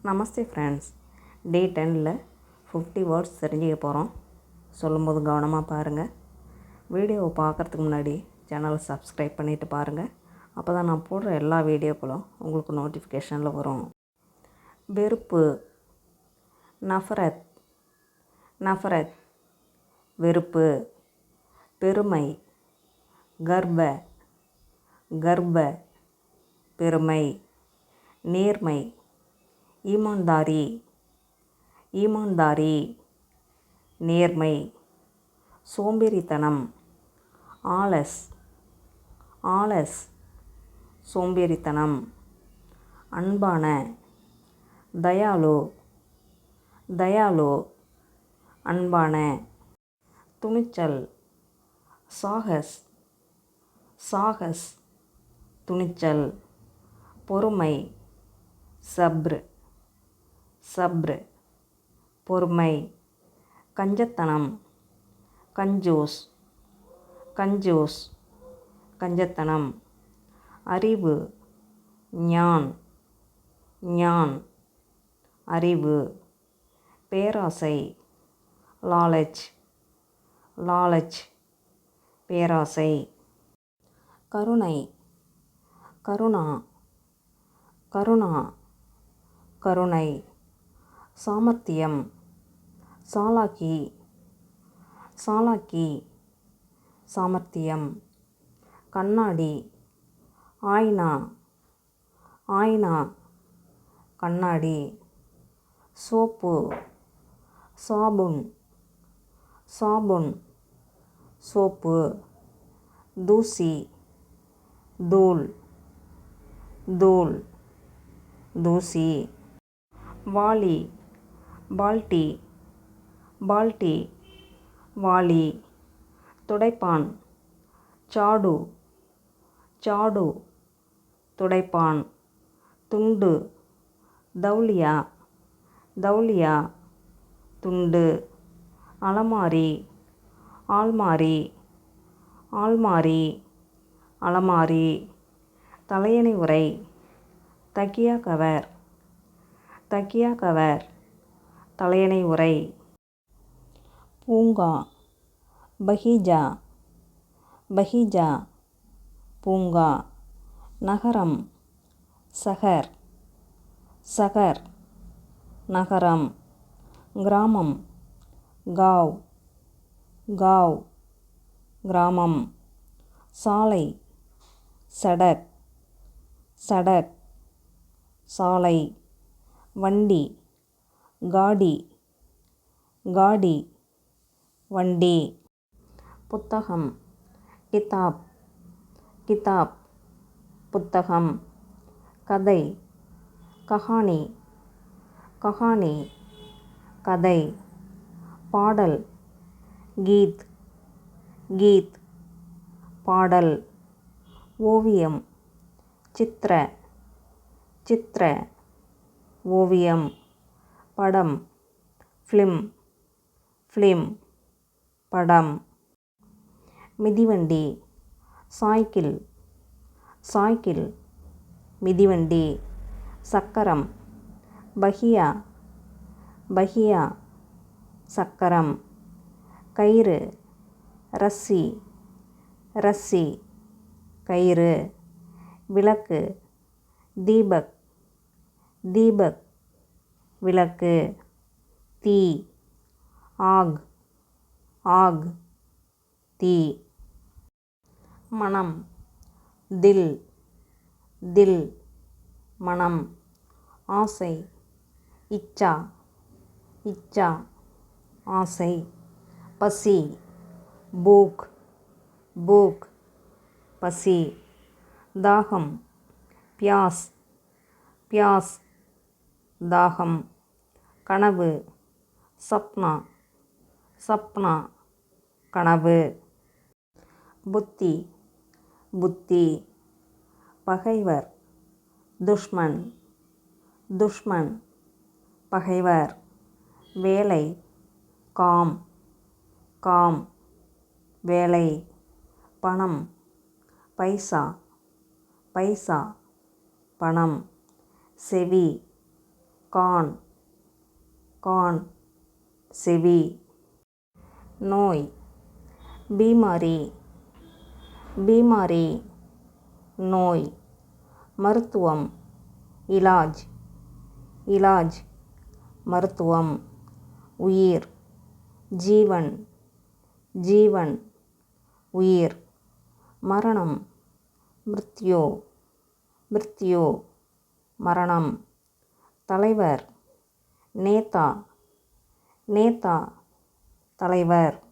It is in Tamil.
நமஸ்தே ஃப்ரெண்ட்ஸ். டே 10ல் 50 வேர்ட்ஸ் தெரிஞ்சுக்க போகிறோம். சொல்லும்போது கவனமாக பாருங்கள். வீடியோவை பார்க்குறதுக்கு முன்னாடி சேனலை சப்ஸ்கிரைப் பண்ணிவிட்டு பாருங்கள். அப்போ தான் நான் போடுற எல்லா வீடியோக்களும் உங்களுக்கு நோட்டிஃபிகேஷனில் வரும். வெறுப்பு, நஃபரத், நஃபரத் வெறுப்பு. பெருமை, கர்ப, கர்ப பெருமை. நேர்மை, ஈமான்தாரி, ஈமான்தாரி நேர்மை. சோம்பேறித்தனம், ஆலஸ், ஆலஸ் சோம்பேறித்தனம். அன்பான, தயாலு, தயாலு அன்பான. துணிச்சல், சாகஸ், சாகஸ் துணிச்சல். பொறுமை, சப்ர், சப்ர் பொறுமை. கஞ்சத்தனம், கஞ்சூஸ், கஞ்சூஸ் கஞ்சத்தனம். அறிவு, ஞான், ஞான் அறிவு. பேராசை, லாலச், லாலச் பேராசை. கருணை, கருணா, கருணா கருணை. சாமர்த்தியம், சாலாக்கி, சாலாக்கி சாமர்த்தியம். கண்ணாடி, ஆய்னா, ஆய்னா கண்ணாடி. சோப்பு, சாபுன், சாபுன் சோப்பு. தூசி, தூள், தூள் தூசி. வாளி, பால்டி, பால்டி வாளி. துடைப்பான், சாடு, சாடு துடைப்பான். துண்டு, தௌலியா, தௌலியா துண்டு. அலமாரி, ஆல்மாரி, ஆல்மாரி அலமாரி. தலையணை உறை, தக்கியா கவர், தக்கியா கவர் தலையணை உறை. பூங்கா, பஹீஜா, பஹீஜா பூங்கா. நகரம், சஹர், சஹர் நகரம். கிராமம், காவ், காவ் கிராமம். சாலை, சடக், சடக் சாலை. வண்டி, காடி, காடி வண்டி. புத்தகம், கிதாப், கிதாப் புத்தகம். கதை, கஹானி, கஹானி கதை. பாடல், கீத், கீத் பாடல். ஓவியம், சித்ர, சித்ர ஓவியம். படம், ஃபிலிம், ஃபிலிம் படம். மிதிவண்டி, சாய்க்கிள், சாய்க்கிள் மிதிவண்டி. சக்கரம், பஹியா, பஹியா சக்கரம். கயிறு, ரஸ்ஸி, ரஸ்ஸி கயிறு. விளக்கு, தீபக், தீபக் விளக்கு. தீ, ஆக், ஆக் தீ. மனம், தில், தில் மனம். ஆசை, இச்சா, இச்சா ஆசை. பசி, பூக், பூக் பசி. தாகம், பியாஸ், பியாஸ் தாகம். கனவு, சப்னா, சப்னா கனவு. புத்தி, புத்தி. பகைவர், துஷ்மன், துஷ்மன் பகைவர். வேலை, காம், காம் வேலை. பணம், பைசா, பைசா பணம். செவி, கான் கான் செவி. நோய் பீமாரி பீமாரி நோய். மருத்துவம் இலாஜ் இலாஜ் மருத்துவம். உயிர் ஜீவன் ஜீவன் உயிர். மரணம் மிருத்யு மிருத்யு மரணம். தலைவர் நேதா நேதா தலைவர்.